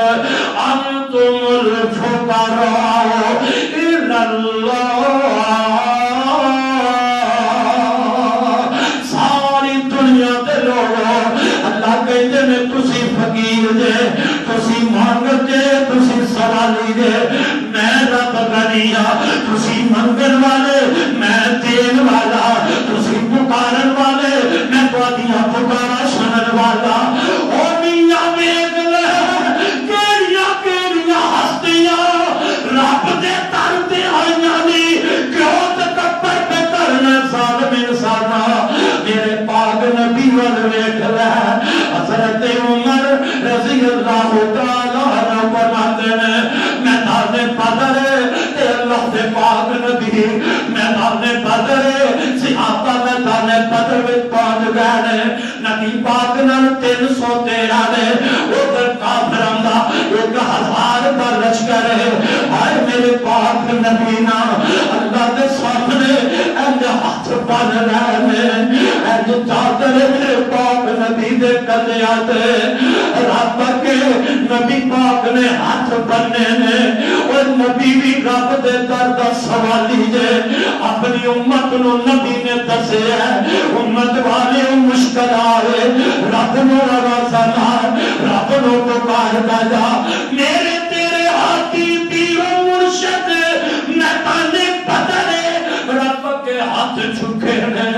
انتم الفقراء الی اللہ ساری دنیا دے لوگوں اللہ کہتے ہیں تسی فقیر جے تسی مانگ جے تسی سوالی جے میں رب غنیہ تسی منگن والے میں دین والا تسی پکارن والے میں پادیاں پکارا سنن والا او میاں ویکھ لے کیڑیاں ہستیاں رب دے در تے آئیاں نہیں کیوں تکبر پہ کرنا ظالم انسانا میرے پاک نبی ول ویکھ لے حضرت عمر اللہ تعالی عنہ فرماتے ہیں میدان بدر تے اللہ دے پاک نبی میدان بدر صحابہ میدان بدر وچ پہنچ گئے نے نبی پاک نال 313 نے ادھر کافراں دا 1000 دا لشکر ہے ہائے میرے پاک نبی نا اللہ دے سامنے انج ہاتھ بن رہے نے انج چادر میرے پاک نبی دے کندھیاں تے رب کے نبی پاک نے ہاتھ بننے نے اور نبی بھی رب دے در دا سوالی جے اپنی امت نو نبی نے دسیا امت والے مشکل آئے رب نو رضا نہ رب نو پکار دا میرے تیرے ہاتھی پیرو مرشد میدان بدر رب کے ہاتھ جھکے نے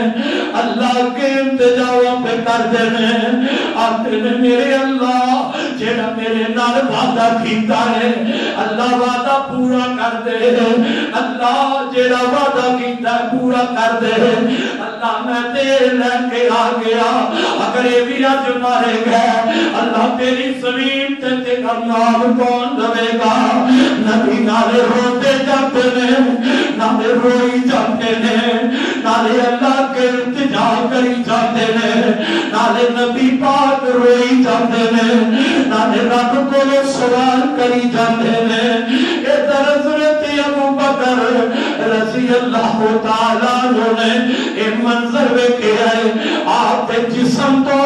اللہ کے التجا پہ کر دینے آتے نے میرے اللہ جیڑا میرے نال وعدہ کیتا ہے اللہ وعدہ پورا کر دے اللہ جیڑا وعدہ کیتا ہے پورا کر دے اللہ میں تیرے لے کے آ گیا اگر یہ بھی اج مارے گئے اللہ تیری زمین تے تیرا نام کون دے گا نبی نالے روتے جاتے نے نالے روئی جاتے نے نالے اللہ کے التجا کری جاتے نے نالے نبی پاک روئی جاتے نے نالے رب کو سوال کری جاتے نے اے در حضرت ابو بکر رضی اللہ تعالیٰ عنہ نے اے منظر ویکھے آئے آپ کے جسم تو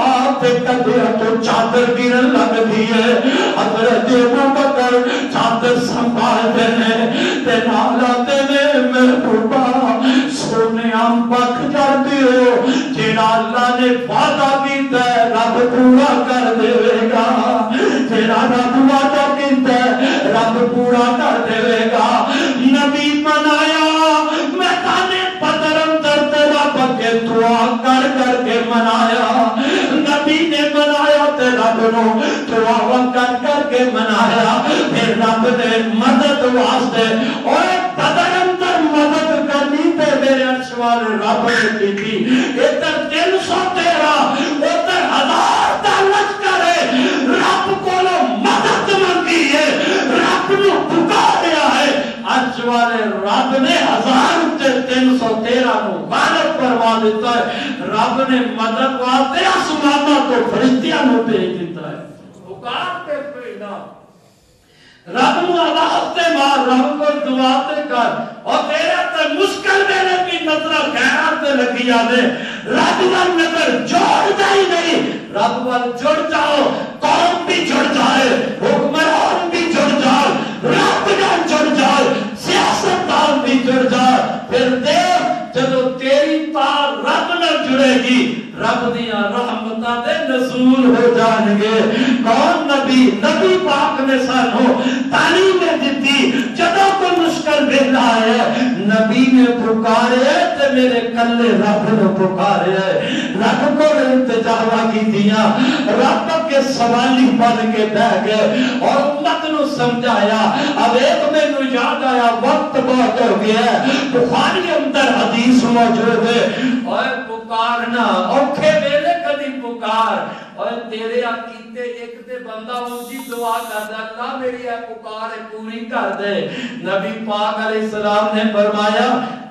آپ کے کندھے تو چادر گرن لگ دی ہے حضرت ابو بکر چادر سنبھالتے ہیں تے نالا تے نے محبوبہ سونے ہم پک جاتے ہو جیڑا اللہ نے وعدہ کیتا ہے رب پورا کر دے گا جیڑا رب وعدہ کیتا ہے رب پورا کر دے گا نبی منایا میدان بدر اندر تیرا بکے دعا کر کر کے منایا نبی نے منایا تے رب نو دعا کر کر کے منایا پھر رب نے مدد واسطے اور بدر اندر مدد کرنی تے میرے اشوال رب نے کی ادھر 313 ادھر 1000 دا لشکر ہے رب کو مدد منگی ہے رب نو پکاریا ہے اشوال رب نے 1000 تے 313 نو غالب کروا دیتا ہے رب نے مدد واسطے آسماناں تو فرشتیاں نو بھیج دیتا ہے پکار کے پیدا رب نو آواز تے مار رب کو دعا تے کر اور تیرے تے مشکل میرے کی نظر خیرات تے لگی جانے رب وال نظر جوڑ جائی نہیں رب وال جڑ جاؤ قوم بھی جڑ جائے حکمران بھی جڑ جائے رابطان جڑ جائے سیاستدان بھی جڑ جائے پھر دیکھ جدو تیری تار رب نہ جڑے گی رب دیاں رحمتاں دے نزول ہو جان گے کون نبی نبی پاک نے سانو تعلیم دیتی جدو کو مشکل ویلا ہے نبی نے پکارے تے میرے کلے رب نے پکارے رب کو التجا کی دیا رب کے سوالی بن کے بیٹھ گئے اور امت نو سمجھایا اب ایک میں نو یاد آیا وقت بہت ہو گیا ہے بخاری اندر حدیث موجود ہے اور پکارنا اوکھے ویلے کدی پکار اور تیرے عقیدے ایک تے بندہ اونجی دعا کردا اللہ میری اے پکار پوری کر دے نبی پاک علیہ السلام نے فرمایا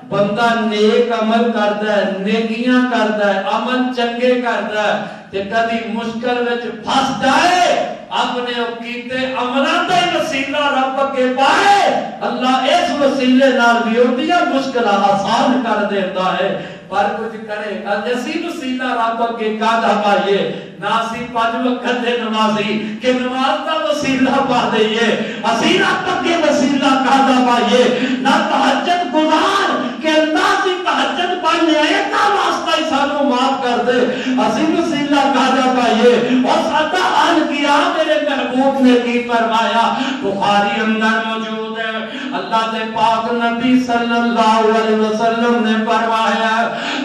بندہ نیک عمل کردا ہے نیکیاں کردا ہے عمل چنگے کردا ہے تے کبھی مشکل وچ پھس جائے اپنے عقیدے عملاں دا وسیلہ رب کے پائے اللہ اس وسیلے نال بھی اودیاں مشکلاں آسان کر دیندا ہے پر کچھ کرے اسی وسیلہ رب کے کادا پائیے نہ سی 5 وقت دے نمازی کہ نماز کا وسیلہ پا دئیے اسی رب کے وسیلہ کادا پائیے نہ تہجد گزار کہ اللہ سی تہجد پڑھنے ایک واسطہ ہی سانو معاف کر دے اسی وسیلہ کادا پائیے اور سادہ حال کیا میرے محبوب نے کی فرمایا بخاری اندر موجود ہے اللہ دے پاک نبی صلی اللہ علیہ وسلم نے فرمایا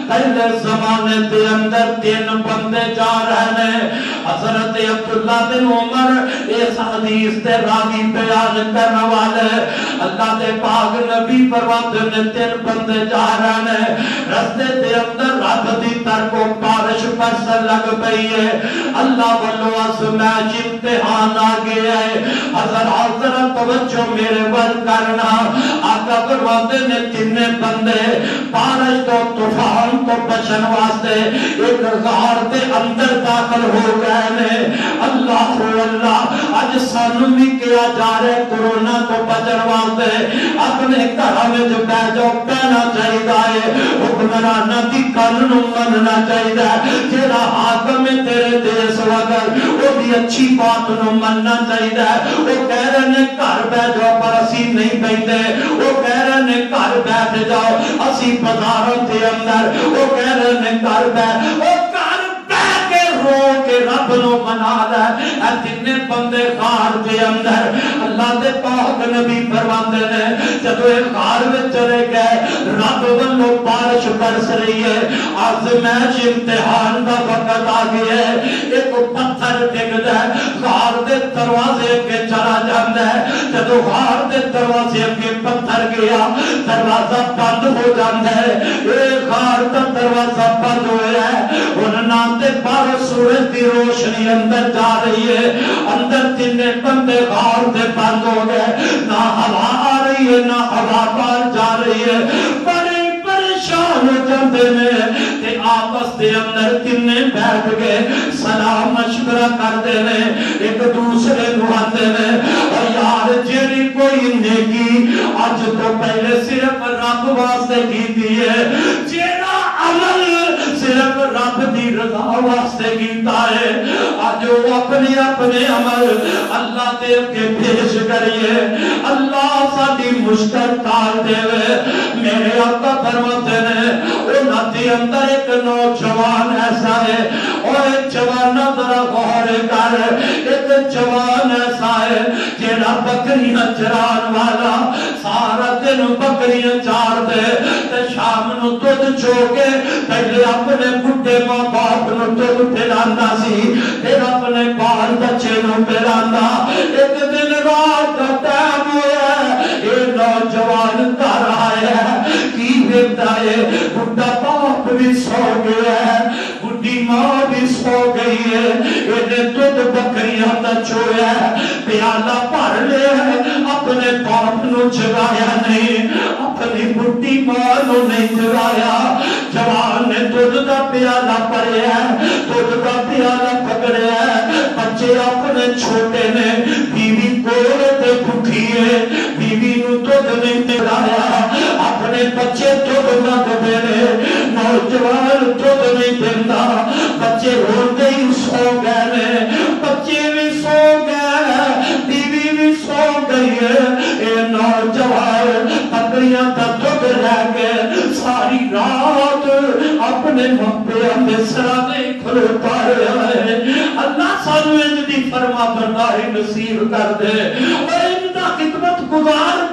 پہلے زمانے دے اندر 3 بندے جا رہے ہیں حضرت عبداللہ بن عمر یہ اس حدیث تے راوی بیان کرنے والے اللہ دے پاک نبی فرماتے نے 3 بندے جا رہے ہیں رستے دے اندر رب دی طرف کو بارش برسن لگ پئی ہے اللہ والو آزمائش امتحان آ گیا ہے حضرات توجہ میرے ور کرنا آقا فرماتے نے 3 بندے بارش تو طوفان تو بچن واسطے ایک غار دے اندر داخل ہو گئے نے اللہ اج سانو بھی کیا جا رہے کورونا تو بچن واسطے اپنے گھر میں جو بیٹھو پہنا چاہیے حکمرانہ دی گل نو مننا چاہیے جڑا حاکم ہے تیرے دیس وگر وہ بھی اچھی بات نو مننا چاہیے وہ کہہ رہے نے گھر بیٹھ جاؤ پر اسی نہیں بیٹھے وہ کہہ رہے نے گھر بیٹھ جاؤ اسی بازاروں کے اندر وہ کہہ رہے نے گھر بیٹھ رو کے رب نو منا دے اے 3 بندے غار دے اندر اللہ دے پاک نبی فرماندے نے جدوں اے غار وچ چلے گئے رب والوں بارش برس رہی ہے آزمائش امتحان دا وقت آ گیا ہے ایک پتھر ڈگدا ہے غار دے دروازے کے چلا جاندا ہے جدوں غار دے دروازے کے پتھر گیا دروازہ بند ہو جاندا ہے اے غار دا دروازہ بند ہویا ہے ہن نہ تے باہر سورج دی روشنی اندر جا رہی ہے اندر 3 بندے غار دے بند ہو گئے نہ ہوا آ رہی ہے نہ ہوا باہر جا رہی ہے بڑے پریشان ہو جاتے ہیں تے آپس دے اندر 3 بیٹھ گئے سلام مشورہ کرتے ہیں ایک دوسرے کو آتے ہیں اور یار جیڑی کوئی نیکی آج تو پہلے صرف رب واسطے کی دی ہے جیڑا عمل صرف رب دی رضا واسطے کیتا ہے آج وہ اپنے عمل اللہ دے کے پیش کریے اللہ ساڈی مشکل ٹال دے میرے آقا فرماتے ہیں انہاں دے اندر ایک نوجوان ایسا ہے اور ایک جوان ذرا غور کر ایک جوان ایسا ہے جیڑا بکریاں چران والا سارا دن بکریاں چار دے تے شام نو دودھ چو کے پہلے اپنے بڈھے ماں باپ نو دودھ پلانا سی پھر اپنے بال بچے نو پلانا ایک دن رات کا ٹائم ہوا یہ نوجوان گھر آیا کی دیکھتا ہے بڈھا باپ بھی سو گیا ہے بڈھی ماں بھی سو گئی ہے انہیں دودھ بکریاں دا چویا ہے پیالہ بھر لیا ہے اپنے باپ نو جگایا نہیں اپنی بڈھی ماں نو نہیں جگایا جوان نے دودھ دا پیالہ پڑیا ہے دودھ دا پیالہ پکڑیا ہے بچے اپنے چھوٹے نے بیوی کوڑے تے بھوکی ہے بیوی نو دودھ نہیں پلایا اپنے بچے دودھ نہ دے نوجوان دودھ نہیں دینا بچے روتے ہی سو گئے بچے بھی سو گئے بیوی بھی سو گئی ہے اے نوجوان بکریاں کا دودھ رہ گئے ساری رات اپنے مپیاں میں سرانے کھلوتا رہا ہے اللہ سانو انج دی فرما برداری نصیب کر دے اور ان دا خدمت گزار